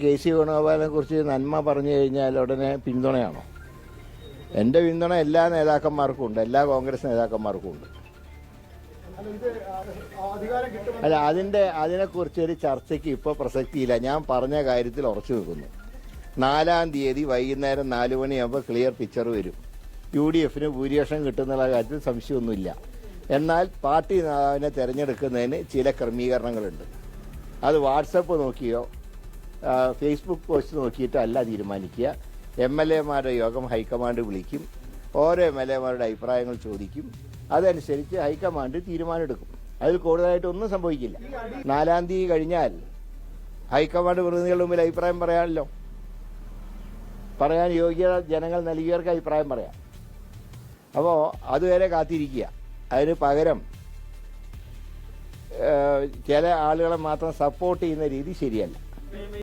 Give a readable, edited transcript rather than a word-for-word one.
K C. വേണുഗോപാലിനെ കുറിച്ച് നന്മ പറഞ്ഞു കഴിഞ്ഞാൽ ഉടനെ പിന്തുണയാണോ? എൻ്റെ പിന്തുണ എല്ലാ നേതാക്കന്മാർക്കും ഉണ്ട്, എല്ലാ കോൺഗ്രസ് നേതാക്കന്മാർക്കും ഉണ്ട്. അല്ല, അതിനെക്കുറിച്ച് ഒരു ചർച്ചയ്ക്ക് ഇപ്പോൾ പ്രസക്തിയില്ല. ഞാൻ പറഞ്ഞ കാര്യത്തിൽ ഉറച്ചു നിൽക്കുന്നു. 4-ാം തീയതി വൈകുന്നേരം 4 മണിയാകുമ്പോൾ ക്ലിയർ പിക്ചർ വരും. UDF ഭൂരിപക്ഷം കിട്ടുന്നുള്ള കാര്യത്തിൽ സംശയമൊന്നുമില്ല. എന്നാൽ പാർട്ടി നേതാവിനെ തിരഞ്ഞെടുക്കുന്നതിന് ചില ക്രമീകരണങ്ങളുണ്ട്. അത് വാട്സപ്പ് നോക്കിയോ ഫേസ്ബുക്ക് പോസ്റ്റ് നോക്കിയിട്ടോ അല്ല തീരുമാനിക്കുക. MLA-മാരുടെ യോഗം ഹൈക്കമാൻഡ് വിളിക്കും. ഓരോ MLA-മാരുടെ അഭിപ്രായങ്ങൾ ചോദിക്കും. അതനുസരിച്ച് ഹൈക്കമാൻഡ് തീരുമാനമെടുക്കും. അതിൽ കൂടുതലായിട്ടൊന്നും സംഭവിക്കില്ല. 4-ാം തീയതി കഴിഞ്ഞാൽ ഹൈക്കമാൻഡ് പ്രതിനിധികളുടെ മുമ്പിൽ അഭിപ്രായം പറയാമല്ലോ. പറയാൻ യോഗ്യത ജനങ്ങൾ നൽകിയവർക്ക് അഭിപ്രായം പറയാം. അപ്പോൾ അതുവരെ കാത്തിരിക്കുക. അതിന് പകരം ചില ആളുകളെ മാത്രം സപ്പോർട്ട് ചെയ്യുന്ന രീതി ശരിയല്ല.